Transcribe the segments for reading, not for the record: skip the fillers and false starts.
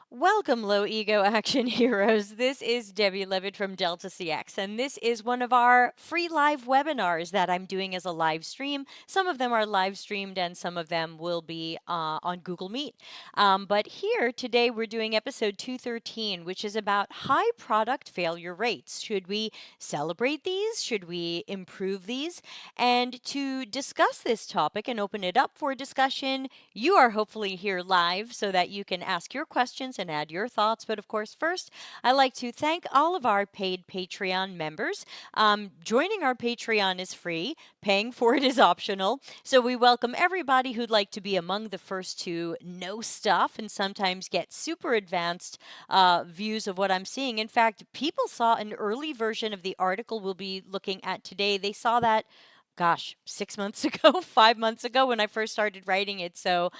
Welcome, low ego action heroes. This is Debbie Levitt from Delta CX, and this is one of our free live webinars that I'm doing as a live stream. Some of them are live streamed, and some of them will be on Google Meet. But here today, we're doing episode 213, which is about high product failure rates. Should we celebrate these? Should we improve these? And to discuss this topic and open it up for discussion, you are hopefully here live so that you can ask your questions and add your thoughts. But of course, first, I'd like to thank all of our paid Patreon members. Joining our Patreon is free, paying for it is optional. So we welcome everybody who'd like to be among the first to know stuff and sometimes get super advanced views of what I'm seeing. In fact, people saw an early version of the article we'll be looking at today. They saw that gosh, 6 months ago, 5 months ago when I first started writing it. So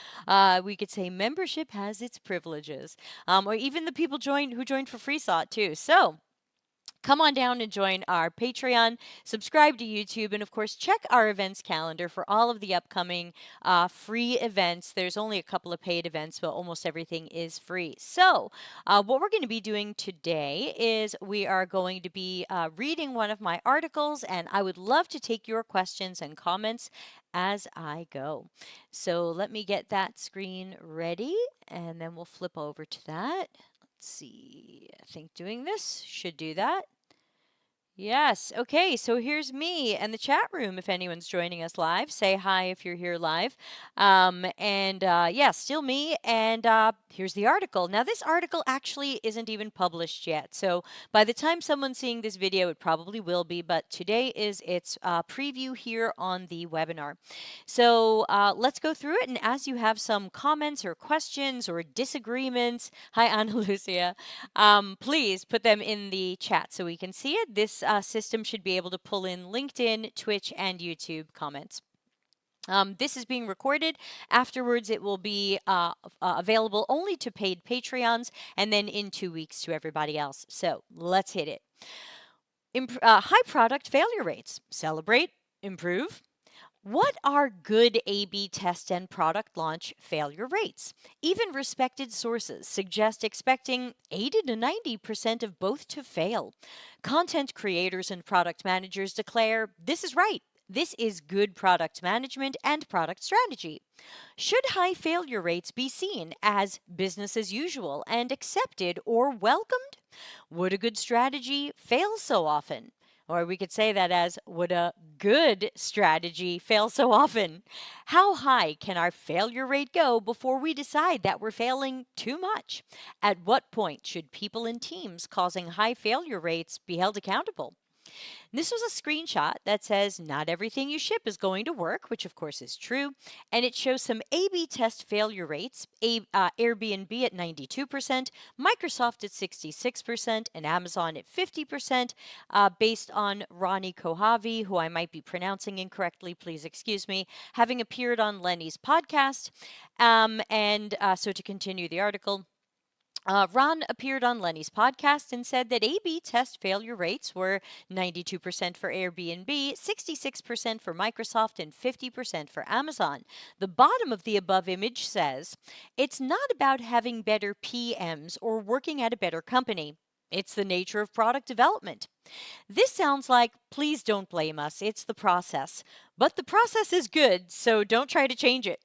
we could say membership has its privileges. Or even the people who joined for free saw it too. So come on down and join our Patreon, subscribe to YouTube, and of course, check our events calendar for all of the upcoming free events. There's only a couple of paid events, but almost everything is free. So, what we're going to be doing today is we are going to be reading one of my articles, and I would love to take your questions and comments as I go. So, let me get that screen ready, and then we'll flip over to that. Let's see. I think doing this should do that. Yes. Okay. So here's me and the chat room. If anyone's joining us live, say hi if you're here live. Yeah, still me. And here's the article. Now, this article actually isn't even published yet. So by the time someone's seeing this video, it probably will be. But today is its preview here on the webinar. So let's go through it. And as you have some comments or questions or disagreements, hi, Ana Lucia. Please put them in the chat so we can see it. This system should be able to pull in LinkedIn, Twitch, and YouTube comments. This is being recorded. Afterwards, it will be available only to paid Patreons and then in 2 weeks to everybody else. So let's hit it. High product failure rates. Celebrate, improve. What are good A/B test and product launch failure rates? Even respected sources suggest expecting 80 to 90% of both to fail. Content creators and product managers declare this is right. This is good product management and product strategy. Should high failure rates be seen as business as usual and accepted or welcomed? Would a good strategy fail so often? Or we could say that as, would a good strategy fail so often? How high can our failure rate go before we decide that we're failing too much? At what point should people and teams causing high failure rates be held accountable? This was a screenshot that says not everything you ship is going to work, which of course is true. And it shows some A/B test failure rates, Airbnb at 92%, Microsoft at 66%, and Amazon at 50%, based on Ronnie Kohavi, who I might be pronouncing incorrectly, please excuse me, having appeared on Lenny's podcast. So to continue the article, Ron appeared on Lenny's podcast and said that A/B test failure rates were 92% for Airbnb, 66% for Microsoft, and 50% for Amazon. The bottom of the above image says, it's not about having better PMs or working at a better company. It's the nature of product development. This sounds like, please don't blame us, it's the process. But the process is good, so don't try to change it.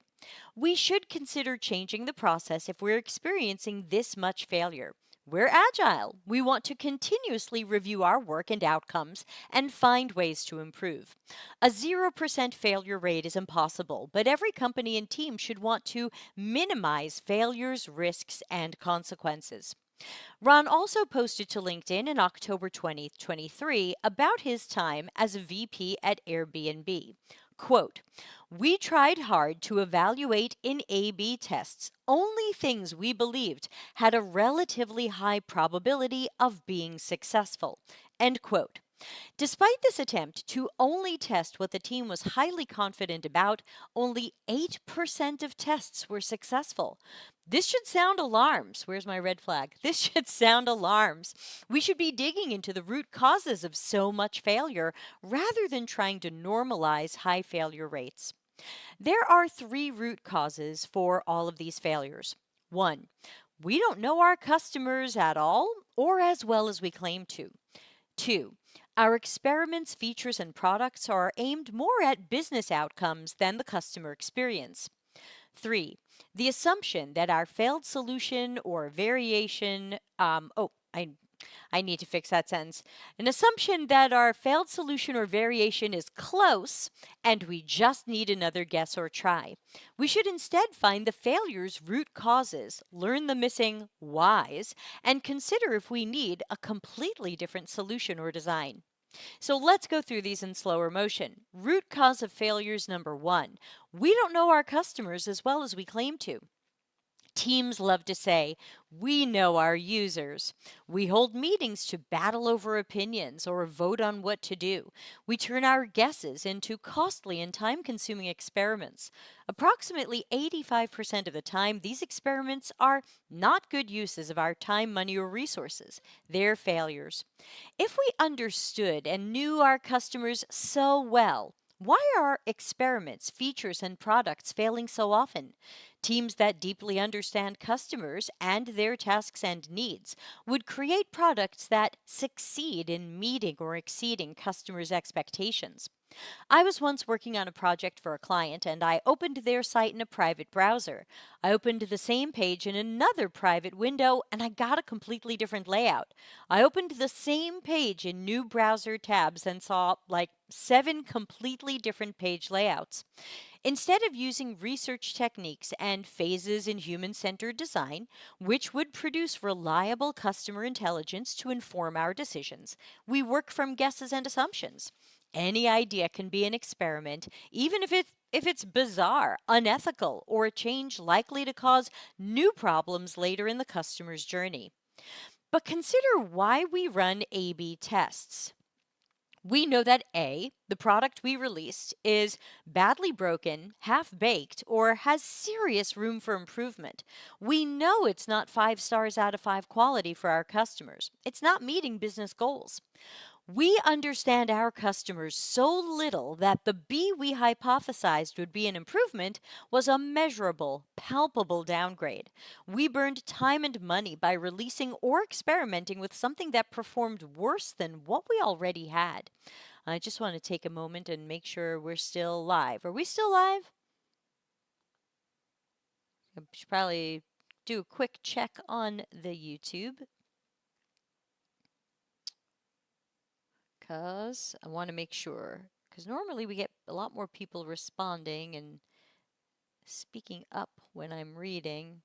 We should consider changing the process if we're experiencing this much failure. We're agile. We want to continuously review our work and outcomes and find ways to improve. A 0% failure rate is impossible, but every company and team should want to minimize failures, risks, and consequences. Ron also posted to LinkedIn in October 2023 about his time as a VP at Airbnb. Quote, we tried hard to evaluate in A/B tests only things we believed had a relatively high probability of being successful. End quote. Despite this attempt to only test what the team was highly confident about, only 8% of tests were successful. This should sound alarms. Where's my red flag? This should sound alarms. We should be digging into the root causes of so much failure rather than trying to normalize high failure rates. There are 3 root causes for all of these failures. 1. We don't know our customers at all or as well as we claim to. 2. Our experiments, features, and products are aimed more at business outcomes than the customer experience. 3. The assumption that our failed solution or variation, I need to fix that sentence. An assumption that our failed solution or variation is close and we just need another guess or try. We should instead find the failure's root causes, learn the missing whys, and consider if we need a completely different solution or design. So let's go through these in slower motion. Root cause of failures number 1. We don't know our customers as well as we claim to. Teams love to say, we know our users. We hold meetings to battle over opinions or vote on what to do. We turn our guesses into costly and time consuming experiments. Approximately 85% of the time, these experiments are not good uses of our time, money, or resources. They're failures. If we understood and knew our customers so well, why are experiments, features, and products failing so often? Teams that deeply understand customers and their tasks and needs would create products that succeed in meeting or exceeding customers' expectations. I was once working on a project for a client and I opened their site in a private browser. I opened the same page in another private window and I got a completely different layout. I opened the same page in new browser tabs and saw like 7 completely different page layouts. Instead of using research techniques and phases in human centered design, which would produce reliable customer intelligence to inform our decisions, we work from guesses and assumptions. Any idea can be an experiment, even if it's bizarre, unethical, or a change likely to cause new problems later in the customer's journey. But consider why we run A B tests. We know that A, the product we released, is badly broken, half baked, or has serious room for improvement. We know it's not 5 stars out of 5 quality for our customers. It's not meeting business goals. We understand our customers so little that the B we hypothesized would be an improvement was a measurable, palpable downgrade. We burned time and money by releasing or experimenting with something that performed worse than what we already had. I just want to take a moment and make sure we're still live. Are we still live? I should probably do a quick check on the YouTube, because I want to make sure. Because normally we get a lot more people responding and speaking up when I'm reading.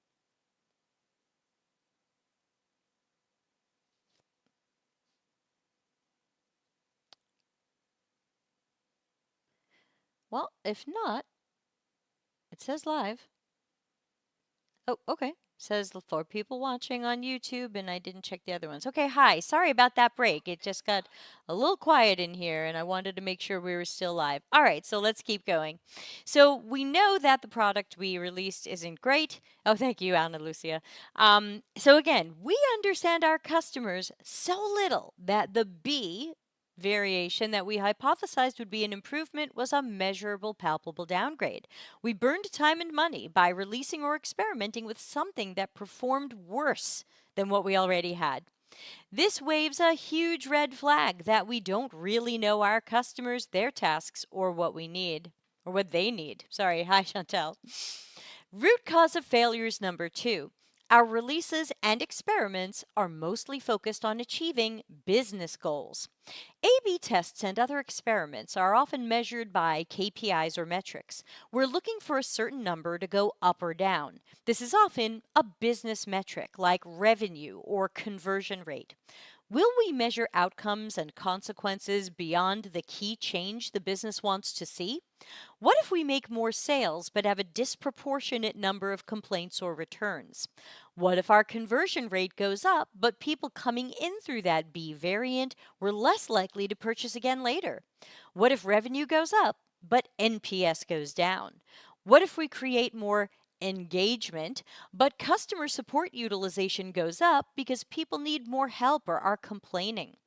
Well, if not, it says live. Oh, okay. Says the 4 people watching on YouTube, and I didn't check the other ones. Okay, hi. Sorry about that break. It just got a little quiet in here, and I wanted to make sure we were still live. All right, so let's keep going. So we know that the product we released isn't great. Oh, thank you, Anna Lucia. So again, we understand our customers so little that the B variation that we hypothesized would be an improvement was a measurable, palpable downgrade. We burned time and money by releasing or experimenting with something that performed worse than what we already had. This waves a huge red flag that we don't really know our customers, their tasks, or what we need, or what they need. Sorry, hi, Chantel. Root cause of failures number 2. Our releases and experiments are mostly focused on achieving business goals. A/B tests and other experiments are often measured by KPIs or metrics. We're looking for a certain number to go up or down. This is often a business metric like revenue or conversion rate. Will we measure outcomes and consequences beyond the key change the business wants to see? What if we make more sales but have a disproportionate number of complaints or returns? What if our conversion rate goes up, but people coming in through that B variant were less likely to purchase again later? What if revenue goes up, but NPS goes down? What if we create more engagement, but customer support utilization goes up because people need more help or are complaining?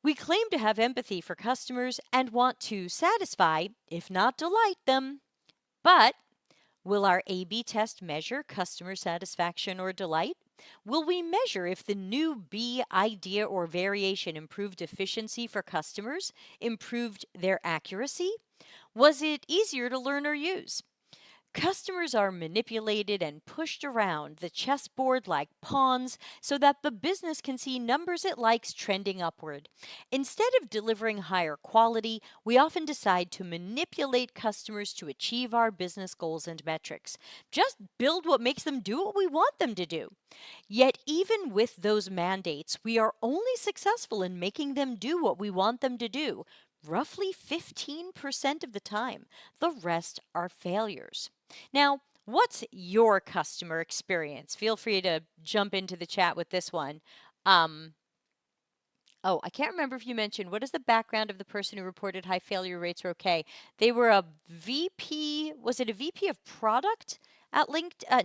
We claim to have empathy for customers and want to satisfy, if not delight them. But Will our A/B test measure customer satisfaction or delight? Will we measure if the new B idea or variation improved efficiency for customers, improved their accuracy? Was it easier to learn or use? Customers are manipulated and pushed around the chessboard like pawns so that the business can see numbers it likes trending upward. Instead of delivering higher quality, we often decide to manipulate customers to achieve our business goals and metrics. Just build what makes them do what we want them to do. Yet, even with those mandates, we are only successful in making them do what we want them to do. Roughly 15% of the time. The rest are failures. Now, what's your customer experience? Feel free to jump into the chat with this one. Um, Oh, I can't remember if you mentioned what is the background of the person who reported high failure rates are okay. They were a VP, was it a VP of product at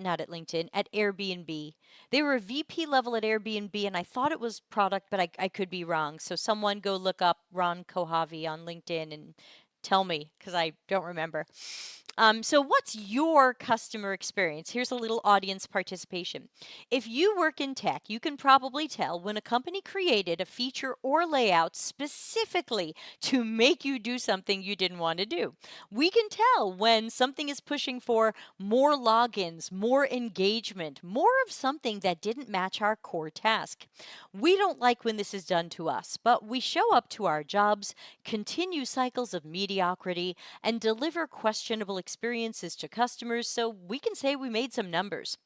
not at LinkedIn, at Airbnb. They were a VP level at Airbnb, and I thought it was product, but I could be wrong. So someone go look up Ron Kohavi on LinkedIn and tell me, because I don't remember. So what's your customer experience? Here's a little audience participation. If you work in tech, you can probably tell when a company created a feature or layout specifically to make you do something you didn't want to do. We can tell when something is pushing for more logins, more engagement, more of something that didn't match our core task. We don't like when this is done to us, but we show up to our jobs, continue cycles of mediocrity, and deliver questionable experiences to customers so we can say we made some numbers.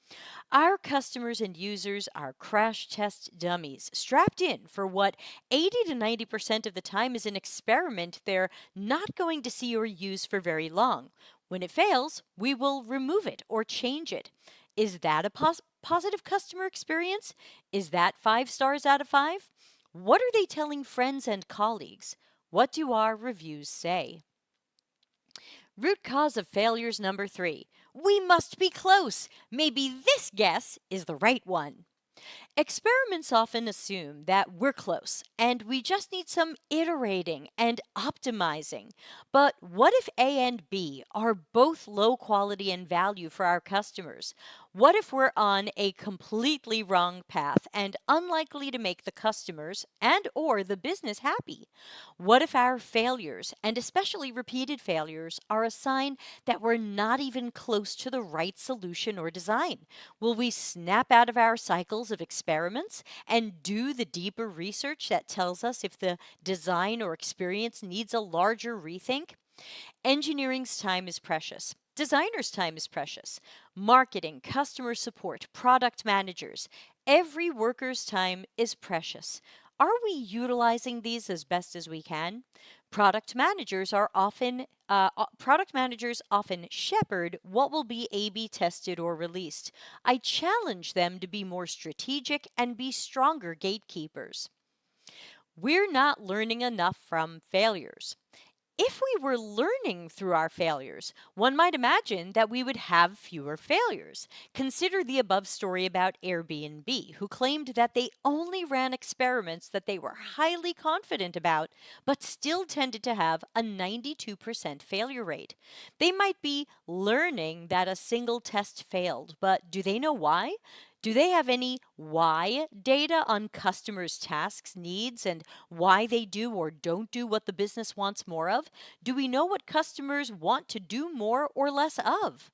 Our customers and users are crash test dummies, strapped in for what 80 to 90% of the time is an experiment they're not going to see or use for very long. When it fails, we will remove it or change it. Is that a positive customer experience? Is that 5 stars out of 5? What are they telling friends and colleagues? What do our reviews say? Root cause of failures number 3. We must be close. Maybe this guess is the right one. Experiments often assume that we're close and we just need some iterating and optimizing. But what if A and B are both low quality and value for our customers? What if we're on a completely wrong path and unlikely to make the customers and or the business happy? What if our failures, and especially repeated failures, are a sign that we're not even close to the right solution or design? Will we snap out of our cycles of experiments and do the deeper research that tells us if the design or experience needs a larger rethink? Engineering's time is precious. Designers' time is precious. Marketing, customer support, product managers, every worker's time is precious. Are we utilizing these as best as we can? Product managers often shepherd what will be A/B tested or released. I challenge them to be more strategic and be stronger gatekeepers. We're not learning enough from failures. If we were learning through our failures, one might imagine that we would have fewer failures. Consider the above story about Airbnb, who claimed that they only ran experiments that they were highly confident about, but still tended to have a 92% failure rate. They might be learning that a single test failed, but do they know why? Do they have any why data on customers' tasks, needs, and why they do or don't do what the business wants more of? Do we know what customers want to do more or less of?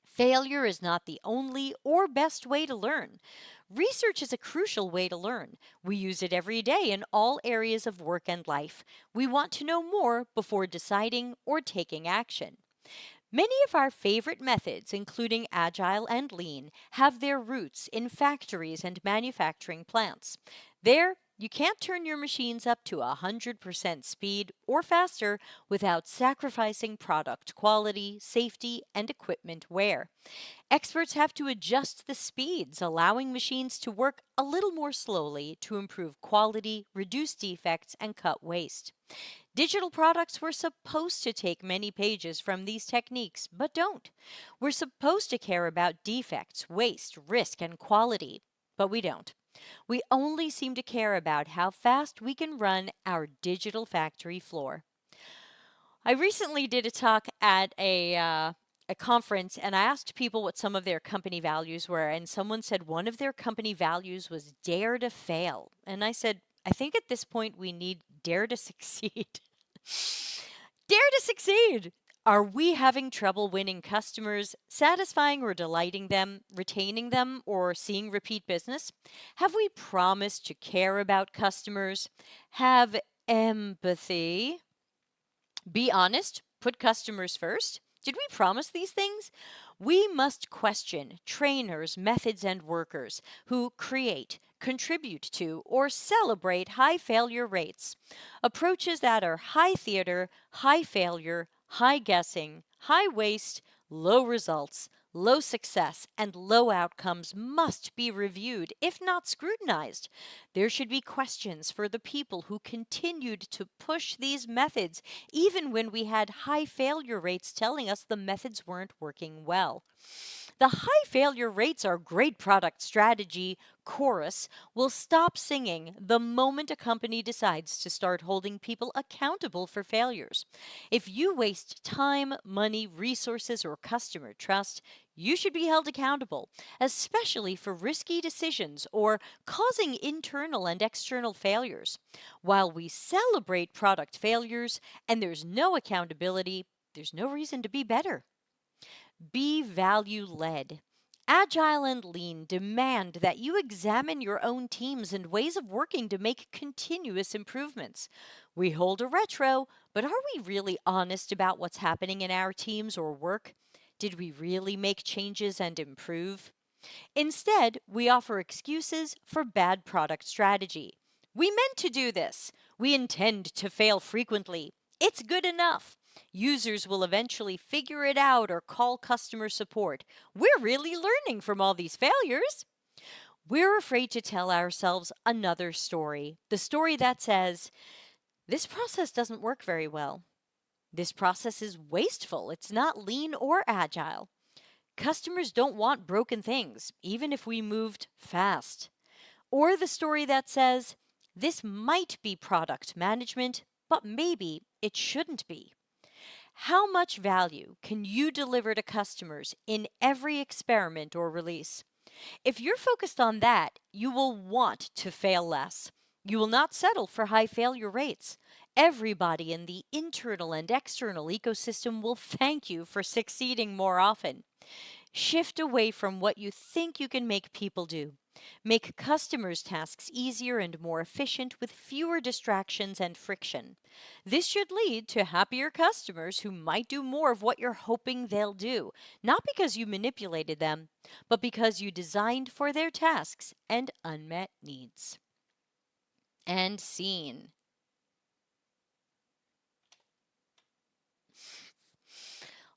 Failure is not the only or best way to learn. Research is a crucial way to learn. We use it every day in all areas of work and life. We want to know more before deciding or taking action. Many of our favorite methods, including Agile and Lean, have their roots in factories and manufacturing plants. There, you can't turn your machines up to 100% speed or faster without sacrificing product quality, safety, and equipment wear. Experts have to adjust the speeds, allowing machines to work a little more slowly to improve quality, reduce defects, and cut waste. Digital products were supposed to take many pages from these techniques, but don't. We're supposed to care about defects, waste, risk, and quality, but we don't. We only seem to care about how fast we can run our digital factory floor. I recently did a talk at a conference and I asked people what some of their company values were, and someone said one of their company values was dare to fail. And I said, I think at this point we need dare to succeed. Dare to succeed. Are we having trouble winning customers, satisfying or delighting them, retaining them, or seeing repeat business? Have we promised to care about customers? Have empathy? Be honest, put customers first. Did we promise these things? We must question trainers, methods, and workers who create, contribute to, or celebrate high failure rates. Approaches that are high theater, high failure, high guessing, high waste, low results, low success, and low outcomes must be reviewed, if not scrutinized. There should be questions for the people who continued to push these methods even when we had high failure rates telling us the methods weren't working well. The high failure rates are great product strategy chorus will stop singing the moment a company decides to start holding people accountable for failures. If you waste time, money, resources, or customer trust, you should be held accountable, especially for risky decisions or causing internal and external failures. While we celebrate product failures and there's no accountability, there's no reason to be better. Be value led. Agile and lean demand that you examine your own teams and ways of working to make continuous improvements. We hold a retro, but are we really honest about what's happening in our teams or work? Did we really make changes and improve? Instead, we offer excuses for bad product strategy. We meant to do this. We intend to fail frequently. It's good enough. Users will eventually figure it out or call customer support. We're really learning from all these failures. We're afraid to tell ourselves another story. The story that says, this process doesn't work very well. This process is wasteful. It's not lean or agile. Customers don't want broken things, even if we moved fast. Or the story that says, this might be product management, but maybe it shouldn't be. How much value can you deliver to customers in every experiment or release? If you're focused on that, you will want to fail less. You will not settle for high failure rates. Everybody in the internal and external ecosystem will thank you for succeeding more often. Shift away from what you think you can make people do. Make customers' tasks easier and more efficient with fewer distractions and friction. This should lead to happier customers who might do more of what you're hoping they'll do, not because you manipulated them, but because you designed for their tasks and unmet needs. And scene.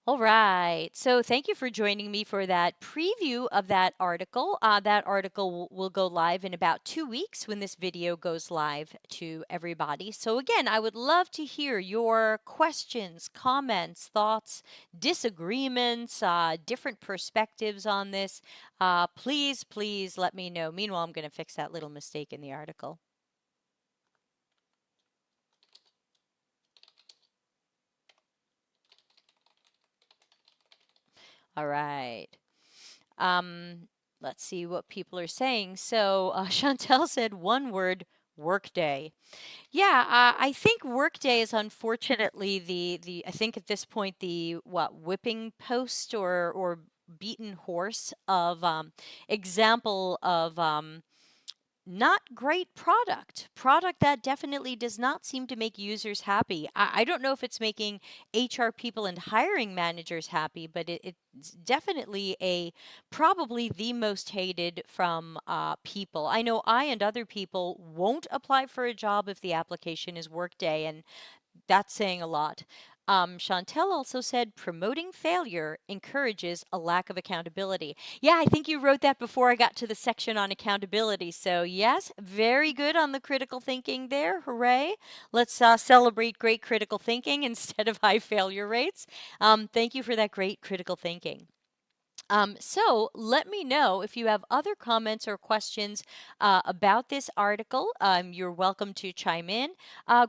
All right. So thank you for joining me for that preview of that article. That article will go live in about 2 weeks when this video goes live to everybody. So again, I would love to hear your questions, comments, thoughts, disagreements, different perspectives on this. Please let me know. Meanwhile, I'm going to fix that little mistake in the article. All right. Let's see what people are saying. So Chantel said one word, workday. Yeah, I think workday is unfortunately the I think at this point the whipping post or beaten horse of example of not great product that definitely does not seem to make users happy. I don't know if it's making HR people and hiring managers happy, but it's definitely probably the most hated from people. I know I and other people won't apply for a job if the application is Workday, and that's saying a lot. Chantel also said promoting failure encourages a lack of accountability. Yeah, I think you wrote that before I got to the section on accountability. So, yes, very good on the critical thinking there. Hooray. Let's celebrate great critical thinking instead of high failure rates. Thank you for that great critical thinking. So let me know if you have other comments or questions about this article. You're welcome to chime in.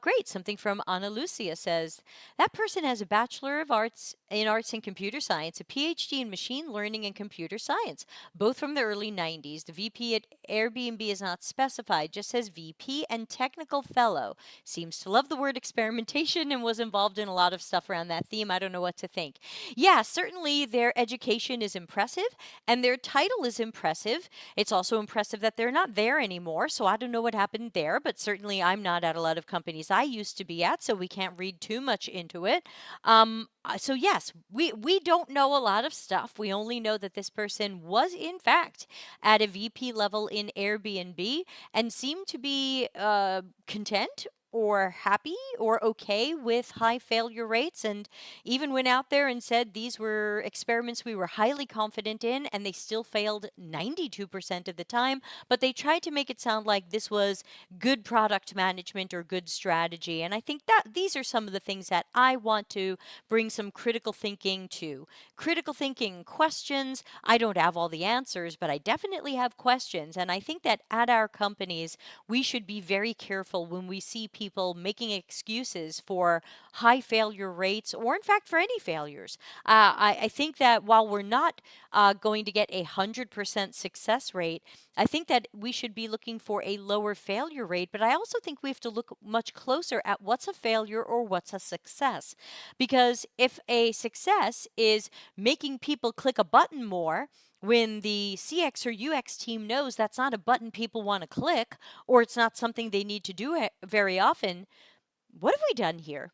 Great. Something from Ana Lucia says that person has a Bachelor of Arts in Arts and Computer Science, a PhD in Machine Learning and Computer Science, both from the early 90s. The VP at Airbnb is not specified, just says VP and Technical Fellow. Seems to love the word experimentation and was involved in a lot of stuff around that theme. I don't know what to think. Yeah, certainly their education is impressive and their title is impressive. It's also impressive that they're not there anymore. So I don't know what happened there, but certainly I'm not at a lot of companies I used to be at, so we can't read too much into it. So yes, we don't know a lot of stuff. We only know that this person was in fact at a VP level in Airbnb and seemed to be content or happy or okay with high failure rates, and even went out there and said these were experiments we were highly confident in and they still failed 92% of the time, but they tried to make it sound like this was good product management or good strategy. And I think that these are some of the things that I want to bring some critical thinking to. Critical thinking questions. I don't have all the answers, but I definitely have questions. And I think that at our companies, we should be very careful when we see people making excuses for high failure rates or, in fact, for any failures. I think that while we're not going to get 100% success rate, I think that we should be looking for a lower failure rate, but I also think we have to look much closer at what's a failure or what's a success. Because if a success is making people click a button more, when the CX or UX team knows that's not a button people want to click, or it's not something they need to do very often, what have we done here?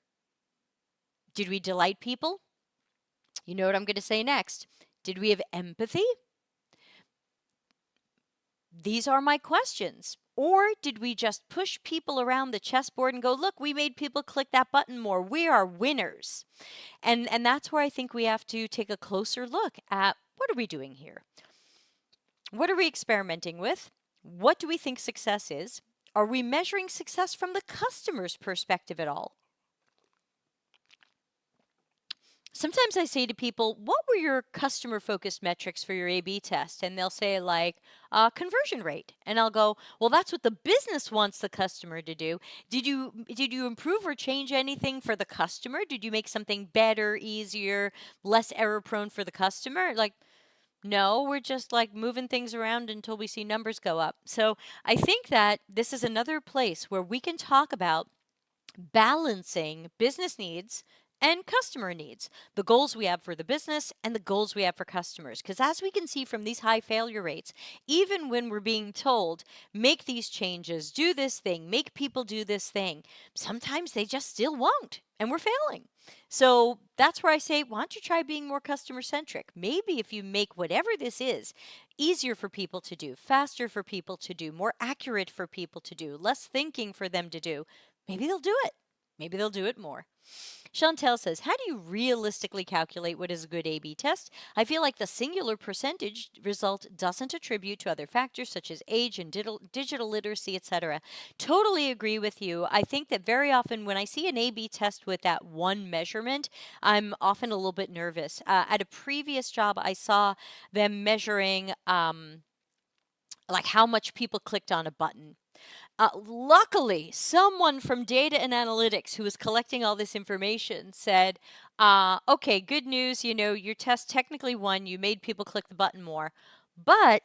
Did we delight people? You know what I'm going to say next. Did we have empathy? These are my questions. Or did we just push people around the chessboard and go, look, we made people click that button more. We are winners. And that's where I think we have to take a closer look at what are we doing here? What are we experimenting with? What do we think success is? Are we measuring success from the customer's perspective at all? Sometimes I say to people, what were your customer focused metrics for your A/B test? And they'll say, like, conversion rate. And I'll go, well, that's what the business wants the customer to do. Did you improve or change anything for the customer? Did you make something better, easier, less error prone for the customer? Like, no, we're just like moving things around until we see numbers go up. So I think that this is another place where we can talk about balancing business needs and customer needs, the goals we have for the business and the goals we have for customers. Because as we can see from these high failure rates, even when we're being told, make these changes, do this thing, make people do this thing, sometimes they just still won't, and we're failing. So that's where I say, why don't you try being more customer centric? Maybe if you make whatever this is easier for people to do, faster for people to do, more accurate for people to do, less thinking for them to do, maybe they'll do it. Maybe they'll do it more. Chantel says, how do you realistically calculate what is a good A/B test? I feel like the singular percentage result doesn't attribute to other factors such as age and digital literacy, etc. Totally agree with you. I think that very often when I see an A/B test with that one measurement, I'm often a little bit nervous. At a previous job, I saw them measuring like how much people clicked on a button. Luckily, someone from data and analytics who was collecting all this information said, okay, good news, your test technically won, you made people click the button more. But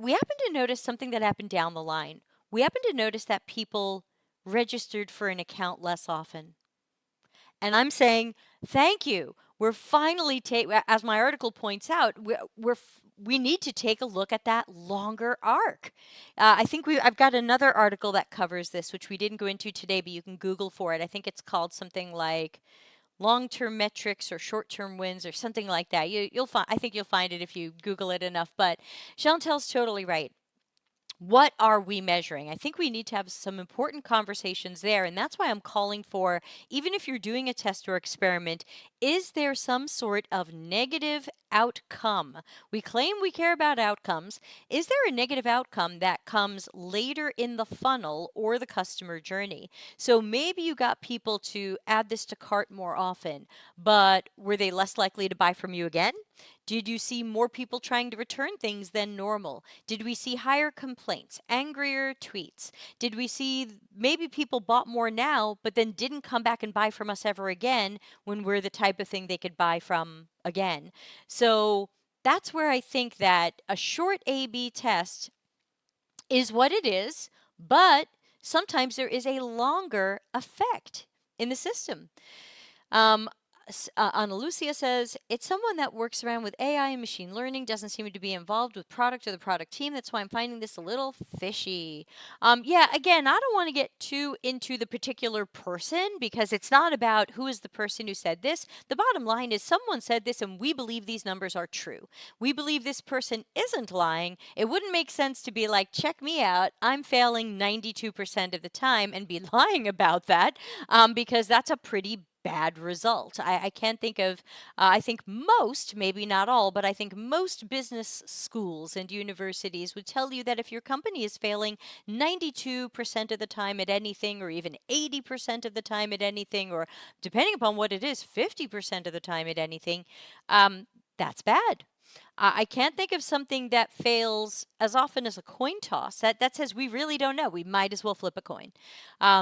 we happen to notice something that happened down the line. We happen to notice that people registered for an account less often. And I'm saying, thank you. We're finally as my article points out, we need to take a look at that longer arc. I think I've got another article that covers this, which we didn't go into today, but you can Google for it. I think it's called something like long-term metrics or short-term wins or something like that. You'll find. I think you'll find it if you Google it enough. But Chantel's totally right. What are we measuring? I think we need to have some important conversations there. And that's why I'm calling for, even if you're doing a test or experiment, is there some sort of negative outcome? We claim we care about outcomes. Is there a negative outcome that comes later in the funnel or the customer journey? So maybe you got people to add this to cart more often, but were they less likely to buy from you again? Did you see more people trying to return things than normal? Did we see higher complaints, angrier tweets? Did we see maybe people bought more now, but then didn't come back and buy from us ever again when we're the type of thing they could buy from again? So that's where I think that a short A B test is what it is, but sometimes there is a longer effect in the system. Um, Ana Lucia says, it's someone that works around with AI and machine learning, doesn't seem to be involved with product or the product team. That's why I'm finding this a little fishy. Yeah, again, I don't want to get too into the particular person because it's not about who is the person who said this. The bottom line is someone said this and we believe these numbers are true. We believe this person isn't lying. It wouldn't make sense to be like, check me out. I'm failing 92% of the time and be lying about that because that's a pretty bad result. I can't think of, I think most, maybe not all, but I think most business schools and universities would tell you that if your company is failing 92% of the time at anything, or even 80% of the time at anything, or depending upon what it is, 50% of the time at anything, that's bad. I can't think of something that fails as often as a coin toss. That says we really don't know. We might as well flip a coin.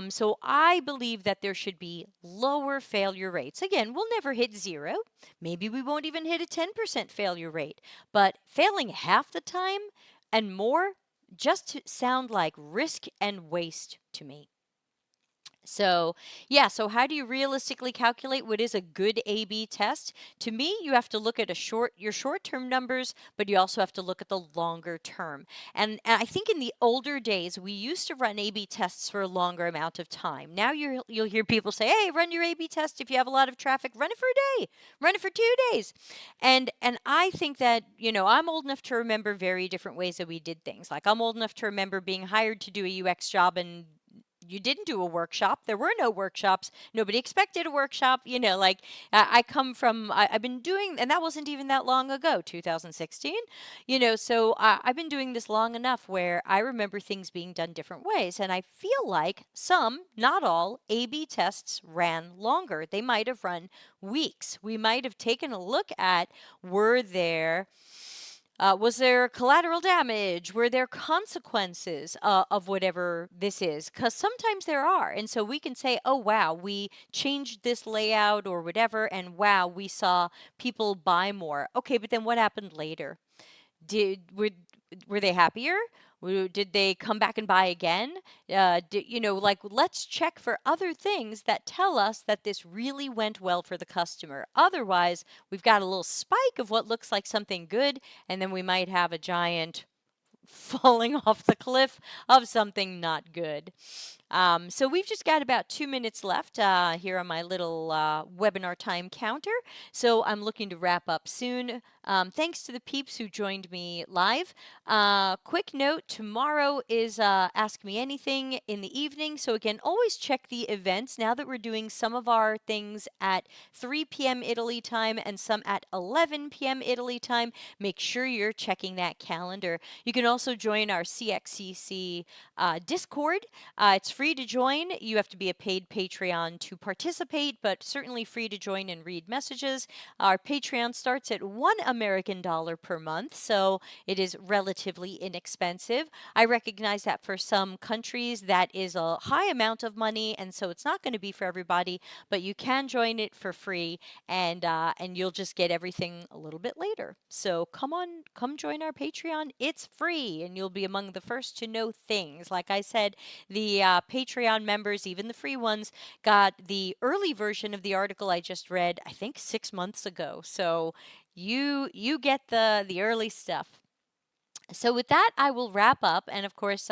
So I believe that there should be lower failure rates. Again, we'll never hit zero. Maybe we won't even hit a 10% failure rate. But failing half the time and more just to sound like risk and waste to me. So, yeah, so how do you realistically calculate what is a good A/B test? To me, you have to look at your short-term numbers, but you also have to look at the longer term. And I think in the older days, we used to run A/B tests for a longer amount of time. Now you'll hear people say, "Hey, run your A/B test if you have a lot of traffic, run it for a day, run it for 2 days." And I think that, I'm old enough to remember very different ways that we did things. Like I'm old enough to remember being hired to do a UX job and you didn't do a workshop. There were no workshops. Nobody expected a workshop. Like I come from, I've been doing, and that wasn't even that long ago, 2016. So I've been doing this long enough where I remember things being done different ways. And I feel like some, not all, A/B tests ran longer. They might have run weeks. We might have taken a look at was there collateral damage? Were there consequences of whatever this is? Because sometimes there are. And so we can say, oh, wow, we changed this layout or whatever, and wow, we saw people buy more. Okay, but then what happened later? Were they happier? Did they come back and buy again? Let's check for other things that tell us that this really went well for the customer. Otherwise, we've got a little spike of what looks like something good, and then we might have a giant falling off the cliff of something not good. So we've just got about 2 minutes left here on my little webinar time counter. So I'm looking to wrap up soon. Thanks to the peeps who joined me live. Quick note, tomorrow is Ask Me Anything in the evening. So again, always check the events now that we're doing some of our things at 3 p.m. Italy time and some at 11 p.m. Italy time. Make sure you're checking that calendar. You can also join our CXCC Discord. It's free to join. You have to be a paid Patreon to participate, but certainly free to join and read messages. Our Patreon starts at $1 per month, so it is relatively inexpensive. I recognize that for some countries that is a high amount of money, and so it's not going to be for everybody, but you can join it for free, and you'll just get everything a little bit later. So come join our Patreon. It's free, and you'll be among the first to know things. Like I said, the Patreon members, even the free ones, got the early version of the article I just read, I think 6 months ago. So you get the early stuff. So with that, I will wrap up. And of course,